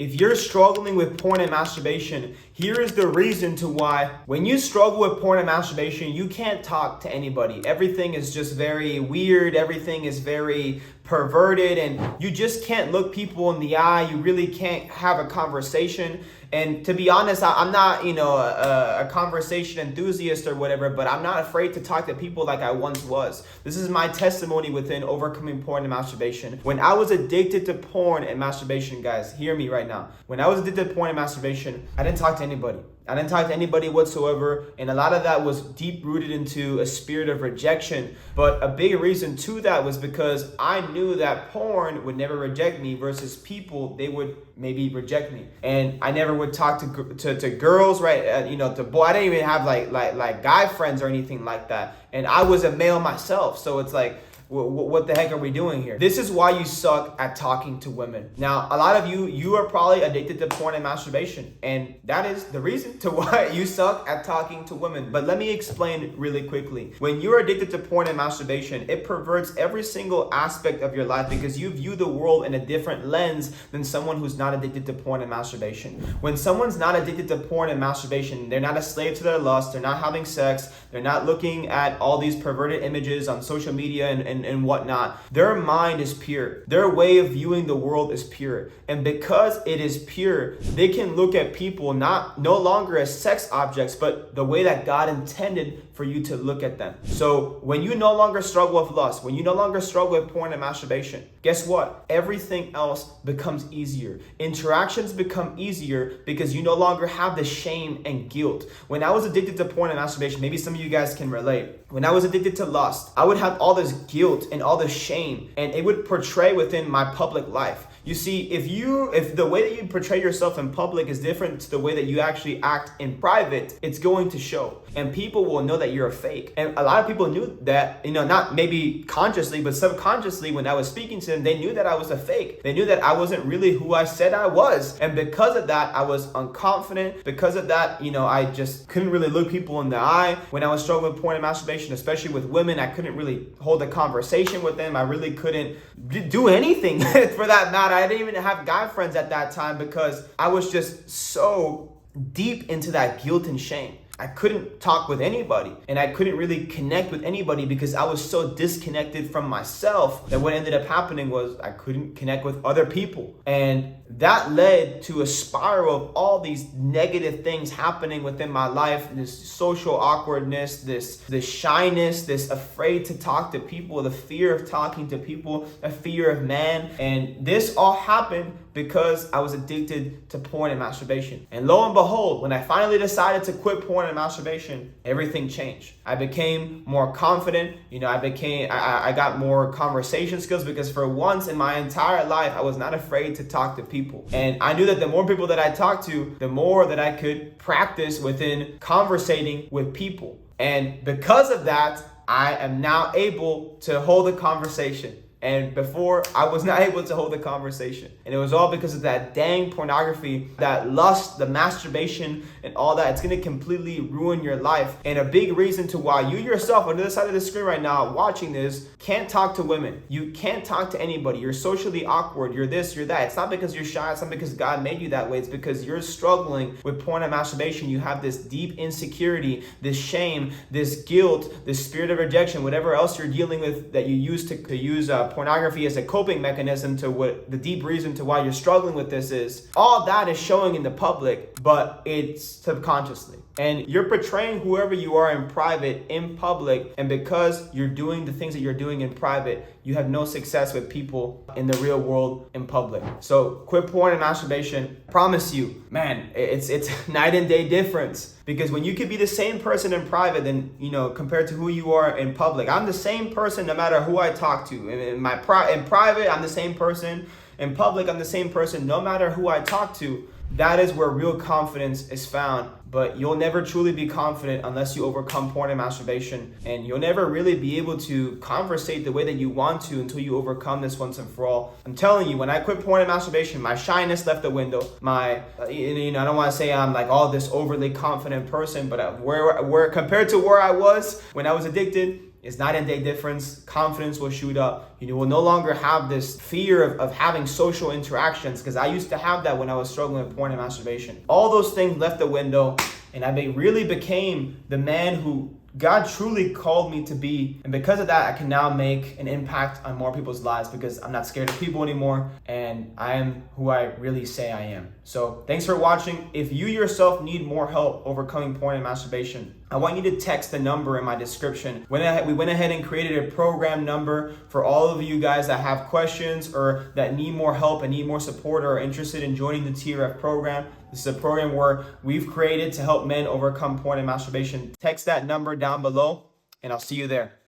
If you're struggling with porn and masturbation, here is the reason to why. When you struggle with porn and masturbation, you can't talk to anybody. Everything is just very weird. Everything is very perverted, and you just can't look people in the eye. You really can't have a conversation. And to be honest, I'm not, a conversation enthusiast or whatever, but I'm not afraid to talk to people like I once was. This is my testimony within overcoming porn and masturbation. When I was addicted to porn and masturbation, guys, hear me right now. When I was addicted to porn and masturbation, I didn't talk to anybody. I didn't talk to anybody whatsoever, and a lot of that was deep rooted into a spirit of rejection. But a big reason to that was because I knew that porn would never reject me versus people, they would maybe reject me. And I never would talk to girls, right? To boy, I didn't even have like guy friends or anything like that. And I was a male myself, so it's like, what the heck are we doing here? This is why you suck at talking to women. Now, a lot of you are probably addicted to porn and masturbation, and that is the reason to why you suck at talking to women. But let me explain really quickly. When you're addicted to porn and masturbation, it perverts every single aspect of your life because you view the world in a different lens than someone who's not addicted to porn and masturbation. When someone's not addicted to porn and masturbation, they're not a slave to their lust, they're not having sex, they're not looking at all these perverted images on social media and whatnot. Their mind is pure. Their way of viewing the world is pure. And because it is pure, they can look at people no longer as sex objects, but the way that God intended for you to look at them. So when you no longer struggle with lust, when you no longer struggle with porn and masturbation, guess what? Everything else becomes easier. Interactions become easier because you no longer have the shame and guilt. When I was addicted to porn and masturbation, maybe some of you guys can relate. When I was addicted to lust, I would have all this guilt and all this shame, and it would portray within my public life. You see, if the way that you portray yourself in public is different to the way that you actually act in private, it's going to show. And people will know that you're a fake. And a lot of people knew that, not maybe consciously, but subconsciously when I was speaking to them, they knew that I was a fake. They knew that I wasn't really who I said I was. And because of that, I was unconfident. Because of that, I just couldn't really look people in the eye. When I was struggling with porn and masturbation, especially with women, I couldn't really hold a conversation with them. I really couldn't do anything for that matter. I didn't even have guy friends at that time because I was just so deep into that guilt and shame. I couldn't talk with anybody, and I couldn't really connect with anybody because I was so disconnected from myself that what ended up happening was I couldn't connect with other people. And that led to a spiral of all these negative things happening within my life, this social awkwardness, this shyness, this afraid to talk to people, the fear of talking to people, a fear of man. And this all happened because I was addicted to porn and masturbation. And lo and behold, when I finally decided to quit porn and masturbation, everything changed. I became more confident. I got more conversation skills because for once in my entire life, I was not afraid to talk to people. And I knew that the more people that I talked to, the more that I could practice within conversating with people. And because of that, I am now able to hold a conversation. And before, I was not able to hold a conversation. And it was all because of that dang pornography, that lust, the masturbation, and all that. It's going to completely ruin your life. And a big reason to why you yourself, on the other side of the screen right now, watching this, can't talk to women. You can't talk to anybody. You're socially awkward. You're this, you're that. It's not because you're shy. It's not because God made you that way. It's because you're struggling with porn and masturbation. You have this deep insecurity, this shame, this guilt, this spirit of rejection, whatever else you're dealing with that you use to use pornography as a coping mechanism to what the deep reason to why you're struggling with this is. All that is showing in the public, but it's subconsciously. And you're portraying whoever you are in private, in public, and because you're doing the things that you're doing in private, you have no success with people in the real world in public. So quit porn and masturbation. Promise you, man, it's night and day difference. Because when you could be the same person in private than, compared to who you are in public. I'm the same person no matter who I talk to. In private, I'm the same person. In public, I'm the same person no matter who I talk to. That is where real confidence is found. But you'll never truly be confident unless you overcome porn and masturbation. And you'll never really be able to conversate the way that you want to until you overcome this once and for all. I'm telling you, when I quit porn and masturbation, my shyness left the window. I don't want to say I'm like all this overly confident person, but where compared to where I was when I was addicted, It's night and day difference. Confidence will shoot up. You will no longer have this fear of having social interactions, because I used to have that when I was struggling with porn and masturbation. All those things left the window, and I really became the man who God truly called me to be. And because of that, I can now make an impact on more people's lives, because I'm not scared of people anymore, and I am who I really say I am. So thanks for watching. If you yourself need more help overcoming porn and masturbation, I want you to text the number in my description. We went ahead and created a program number for all of you guys that have questions or that need more help and need more support or are interested in joining the TRF program. This is a program where we've created to help men overcome porn and masturbation. Text that number down below, and I'll see you there.